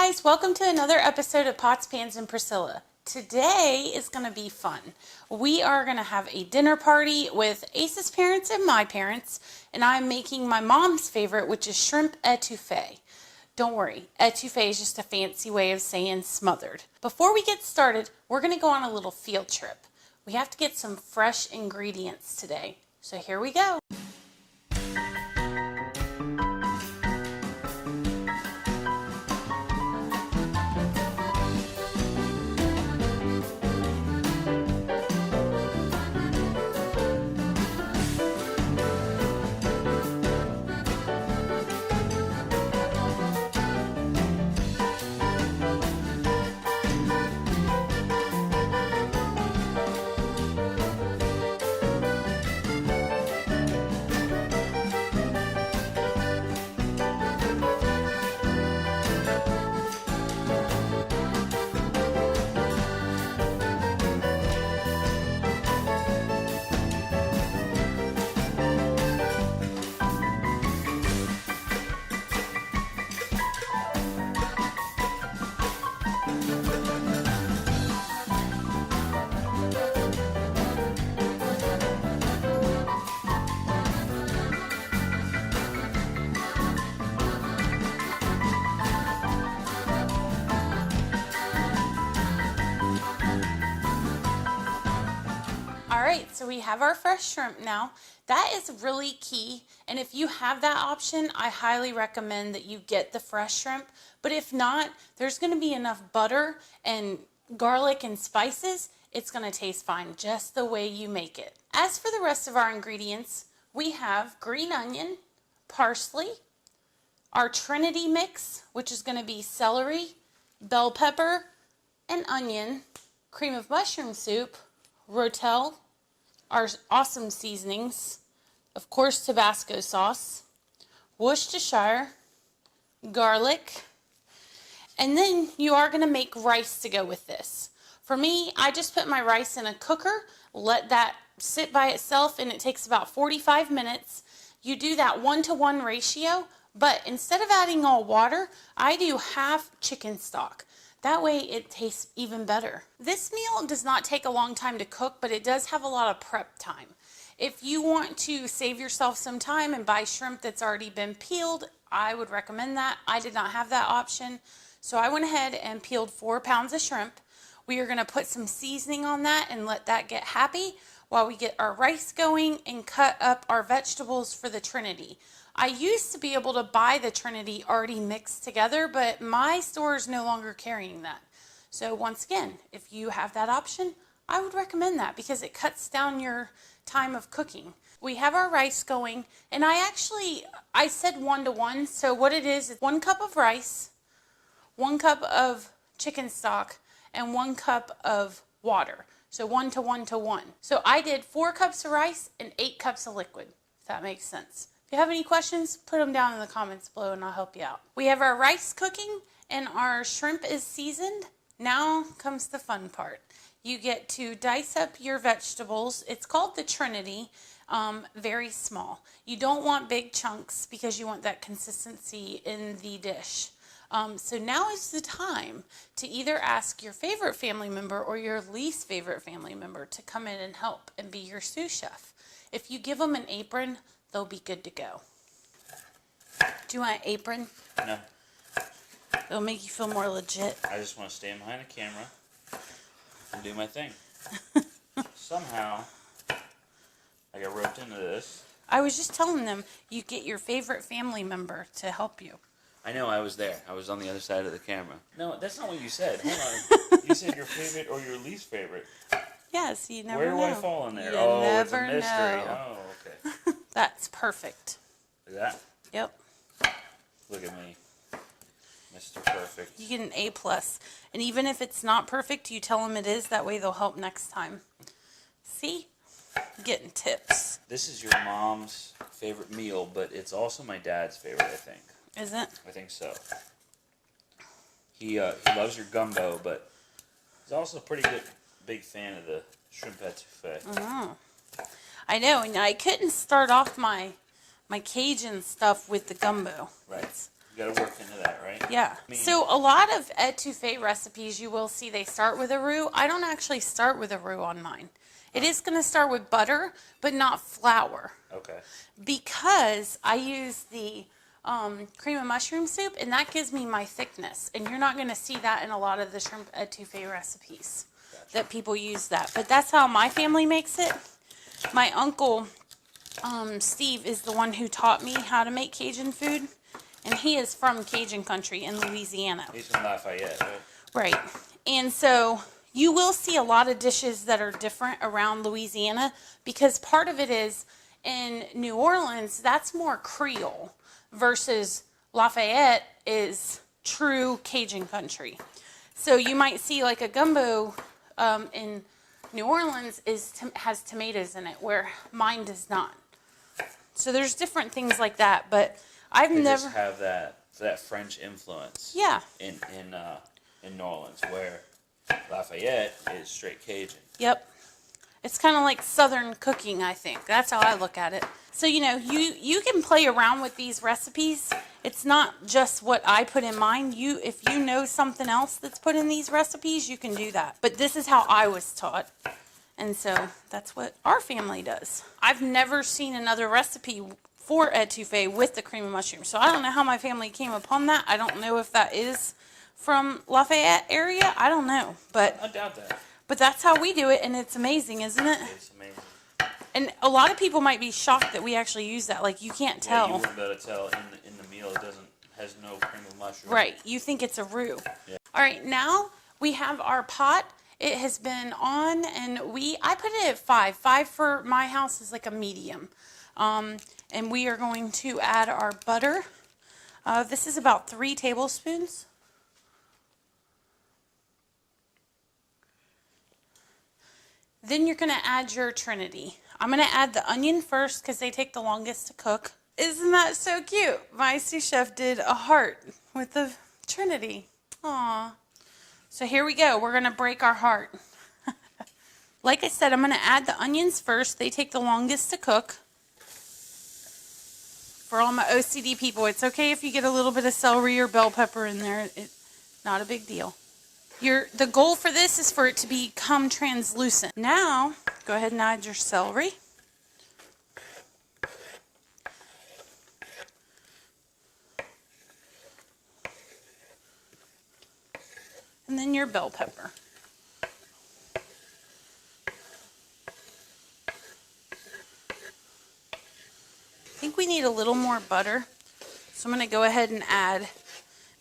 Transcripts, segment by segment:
guys, welcome to another episode of Pots, Pans, and Priscilla. Today is going to be fun. We are going to have a dinner party with Ace's parents and my parents, and I'm making my mom's favorite, which is shrimp etouffee. Don't worry, etouffee is just a fancy way of saying smothered. Before we get started, we're going to go on a little field trip. We have to get some fresh ingredients today, so here we go. Alright, so we have our fresh shrimp now. That is really key, and if you have that option, I highly recommend that you get the fresh shrimp. But if not, there's going to be enough butter and garlic and spices. It's going to taste fine just the way you make it. As for the rest of our ingredients, we have green onion, parsley, our Trinity mix, which is going to be celery, bell pepper, and onion, cream of mushroom soup, rotel, our awesome seasonings, of course Tabasco sauce, Worcestershire, garlic, and then you are going to make rice to go with this. For me, I just put my rice in a cooker, let that sit by itself, and it takes about 45 minutes. You do that 1-to-1 ratio, but instead of adding all water, I do half chicken stock. That way it tastes even better. This meal does not take a long time to cook, but it does have a lot of prep time. If you want to save yourself some time and buy shrimp that's already been peeled, I would recommend that. I did not have that option, so I went ahead and peeled 4 pounds of shrimp. We are going to put some seasoning on that and let that get happy while we get our rice going and cut up our vegetables for the Trinity. I used to be able to buy the Trinity already mixed together, but my store is no longer carrying that. So once again, if you have that option, I would recommend that because it cuts down your time of cooking. We have our rice going, and I said 1-to-1, so what it is 1 cup of rice, 1 cup of chicken stock, and 1 cup of water. So 1-to-1-to-1. So I did 4 cups of rice and 8 cups of liquid, if that makes sense. If you have any questions, put them down in the comments below and I'll help you out. We have our rice cooking and our shrimp is seasoned. Now comes the fun part. You get to dice up your vegetables. It's called the Trinity, very small. You don't want big chunks because you want that consistency in the dish. So now is the time to either ask your favorite family member or your least favorite family member to come in and help and be your sous chef. If you give them an apron, they'll be good to go. Do you want an apron? No. It'll make you feel more legit. I just want to stand behind a camera and do my thing. Somehow, I got roped into this. I was just telling them you get your favorite family member to help you. I know, I was there. I was on the other side of the camera. No, that's not what you said. Hold on. You said your favorite or your least favorite. Yes, you never know. Where do I fall in there? You oh, never it's a mystery. know. Oh, okay. That's perfect. Like that? Yep. Look at me. Mr. Perfect. You get an A+. And even if it's not perfect, you tell them it is. That way they'll help next time. See? Getting tips. This is your mom's favorite meal, but it's also my dad's favorite, I think. Is it? I think so. He loves your gumbo, but he's also a pretty big fan of the shrimp etouffee. Mm-hmm. I know, and I couldn't start off my Cajun stuff with the gumbo. Right. You gotta work into that, right? Yeah. So a lot of etouffee recipes, you will see they start with a roux. I don't actually start with a roux on mine. It is going to start with butter, but not flour. Okay. Because I use the cream of mushroom soup, and that gives me my thickness. And you're not going to see that in a lot of the shrimp etouffee recipes that people use that. But that's how my family makes it. My uncle, Steve, is the one who taught me how to make Cajun food. And he is from Cajun country in Louisiana. He's from Lafayette, right? Right. And so you will see a lot of dishes that are different around Louisiana because part of it is in New Orleans, that's more Creole versus Lafayette is true Cajun country. So you might see like a gumbo in New Orleans has tomatoes in it where mine does not. So there's different things like that, but I've They never just have that French influence. Yeah. In New Orleans, where Lafayette is straight Cajun. Yep. It's kind of like Southern cooking, I think. That's how I look at it. So, you know, you can play around with these recipes. It's not just what I put in mine. If you know something else that's put in these recipes, you can do that. But this is how I was taught. And so that's what our family does. I've never seen another recipe for etouffee with the cream of mushroom. So I don't know how my family came upon that. I don't know if that is from Lafayette area. I don't know. But I doubt that. But that's how we do it, and it's amazing, isn't it? It's amazing. And a lot of people might be shocked that we actually use that. Like, you can't tell. Yeah, you wouldn't be able to tell in the meal. It has no cream of mushroom. Right. You think it's a roux. Yeah. All right. Now we have our pot. It has been on, and I put it at 5. 5 for my house is like a medium. And we are going to add our butter. This is about 3 tablespoons. Then you're going to add your Trinity. I'm going to add the onion first because they take the longest to cook. Isn't that so cute? My sous chef did a heart with the Trinity. Aww. So here we go. We're going to break our heart. Like I said, I'm going to add the onions first. They take the longest to cook. For all my OCD people, it's okay if you get a little bit of celery or bell pepper in there. It's not a big deal. The goal for this is for it to become translucent. Now, go ahead and add your celery. And then your bell pepper. I think we need a little more butter, so I'm going to go ahead and add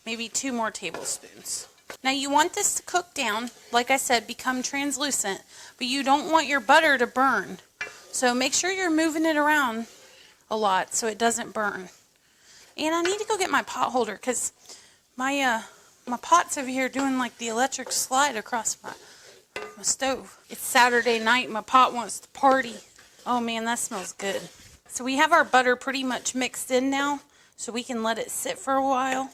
maybe 2 more tablespoons. Now you want this to cook down, like I said, become translucent, but you don't want your butter to burn. So make sure you're moving it around a lot so it doesn't burn. And I need to go get my pot holder because my pot's over here doing like the electric slide across my stove. It's Saturday night, my pot wants to party. Oh man, that smells good. So we have our butter pretty much mixed in now, so we can let it sit for a while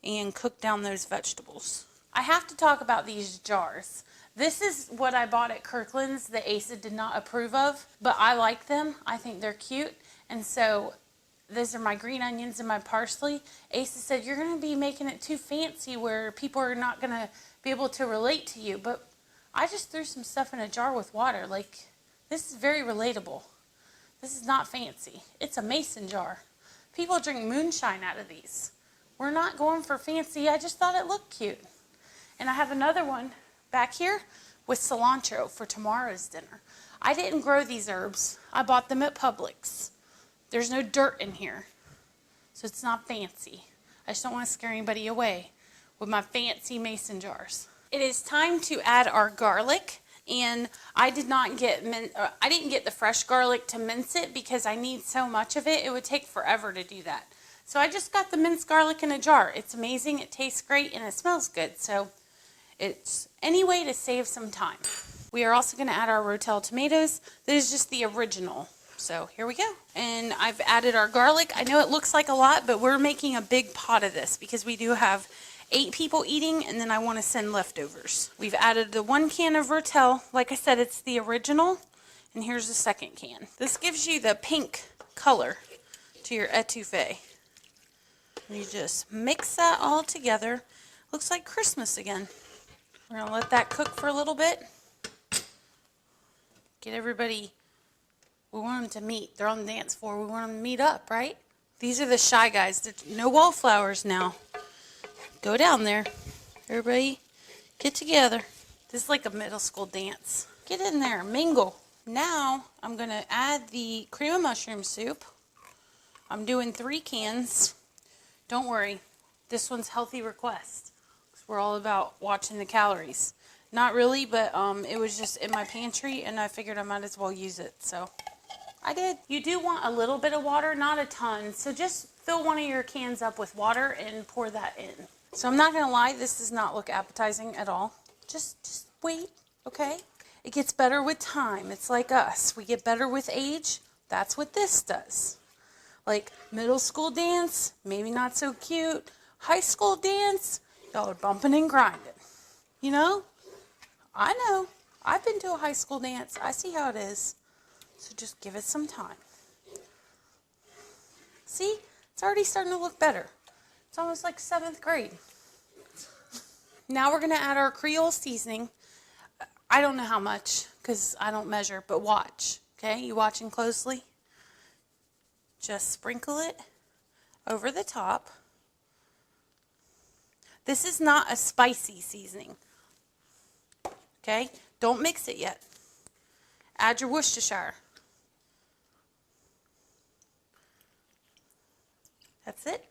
and cook down those vegetables. I have to talk about these jars. This is what I bought at Kirkland's that Asa did not approve of, but I like them. I think they're cute. And so these are my green onions and my parsley. Asa said, you're going to be making it too fancy where people are not going to be able to relate to you. But I just threw some stuff in a jar with water. Like, this is very relatable. This is not fancy. It's a mason jar. People drink moonshine out of these. We're not going for fancy. I just thought it looked cute. And I have another one back here with cilantro for tomorrow's dinner. I didn't grow these herbs. I bought them at Publix. There's no dirt in here, so it's not fancy. I just don't want to scare anybody away with my fancy mason jars. It is time to add our garlic, and I didn't get the fresh garlic to mince it because I need so much of it. It would take forever to do that. So I just got the minced garlic in a jar. It's amazing. It tastes great and it smells good. So it's any way to save some time. We are also going to add our Rotel tomatoes. This is just the original. So here we go. And I've added our garlic. I know it looks like a lot, but we're making a big pot of this because we do have 8 people eating, and then I want to send leftovers. We've added the 1 can of Rotel. Like I said, it's the original. And here's the 2nd can. This gives you the pink color to your etouffee. You just mix that all together. Looks like Christmas again. We're gonna let that cook for a little bit. Get everybody, we want them to meet. They're on the dance floor. We want them to meet up, right? These are the shy guys. There's no wallflowers now. Go down there. Everybody get together. This is like a middle school dance. Get in there, mingle. Now I'm gonna add the cream of mushroom soup. I'm doing 3 cans. Don't worry, this one's healthy request. We're all about watching the calories. Not really, but it was just in my pantry and I figured I might as well use it, so I did. You do want a little bit of water, not a ton, so just fill one of your cans up with water and pour that in. So I'm not gonna lie, this does not look appetizing at all. Just wait, okay? It gets better with time. It's like us. We get better with age. That's what this does. Like middle school dance, maybe not so cute. High school dance, y'all are bumping and grinding. You know? I know. I've been to a high school dance. I see how it is. So just give it some time. See? It's already starting to look better. It's almost like 7th grade. Now we're going to add our Creole seasoning. I don't know how much because I don't measure, but watch. Okay? You watching closely? Just sprinkle it over the top. This is not a spicy seasoning. Okay? Don't mix it yet. Add your Worcestershire. That's it.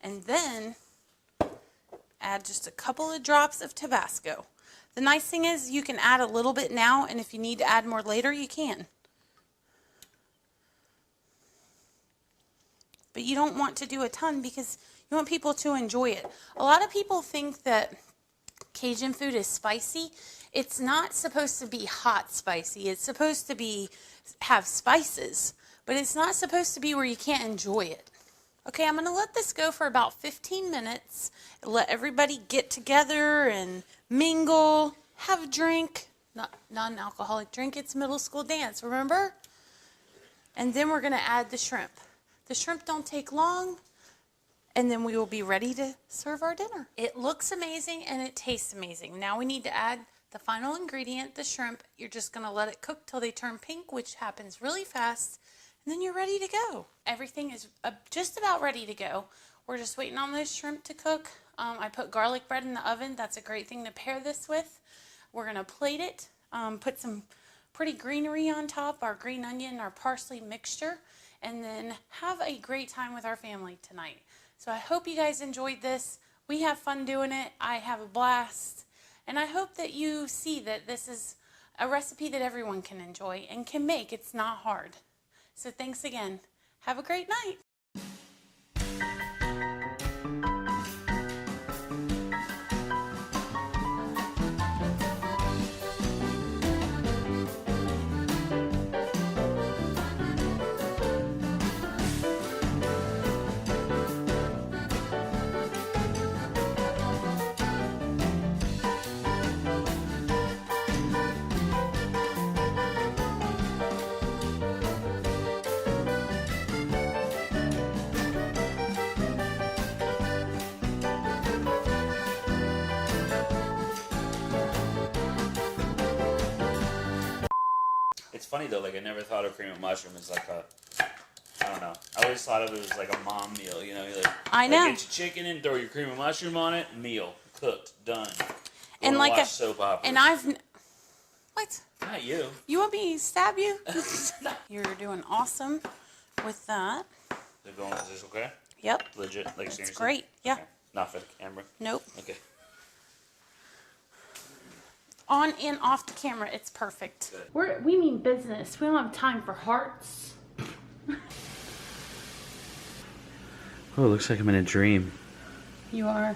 And then add just a couple of drops of Tabasco. The nice thing is you can add a little bit now, and if you need to add more later, you can. But you don't want to do a ton because you want people to enjoy it. A lot of people think that Cajun food is spicy. It's not supposed to be hot spicy. It's supposed to have spices, but it's not supposed to be where you can't enjoy it. Okay, I'm going to let this go for about 15 minutes. Let everybody get together and mingle, have a drink. Not non-alcoholic drink. It's middle school dance, remember? And then we're going to add the shrimp. The shrimp don't take long, and then we will be ready to serve our dinner. It looks amazing and it tastes amazing. Now we need to add the final ingredient, the shrimp. You're just going to let it cook till they turn pink, which happens really fast, and then you're ready to go. Everything is just about ready to go. We're just waiting on those shrimp to cook. I put garlic bread in the oven. That's a great thing to pair this with. We're going to plate it, put some pretty greenery on top, our green onion, our parsley mixture, and then have a great time with our family tonight. So I hope you guys enjoyed this. We have fun doing it. I have a blast. And I hope that you see that this is a recipe that everyone can enjoy and can make. It's not hard. So thanks again. Have a great night. It's funny though, like I never thought of cream of mushroom as like I don't know. I always thought of it as like a mom meal, you know? You I know. Like get your chicken and throw your cream of mushroom on it, meal, cooked, done. And like watch soap operas. And I've, what? Not you. You want me to stab you? You're doing awesome with that. Is this okay? Yep. Legit, like It's seriously? great, yeah. Okay. Not for the camera? Nope. Okay. On and off the camera, it's perfect. We mean business. We don't have time for hearts. Oh, it looks like I'm in a dream. You are.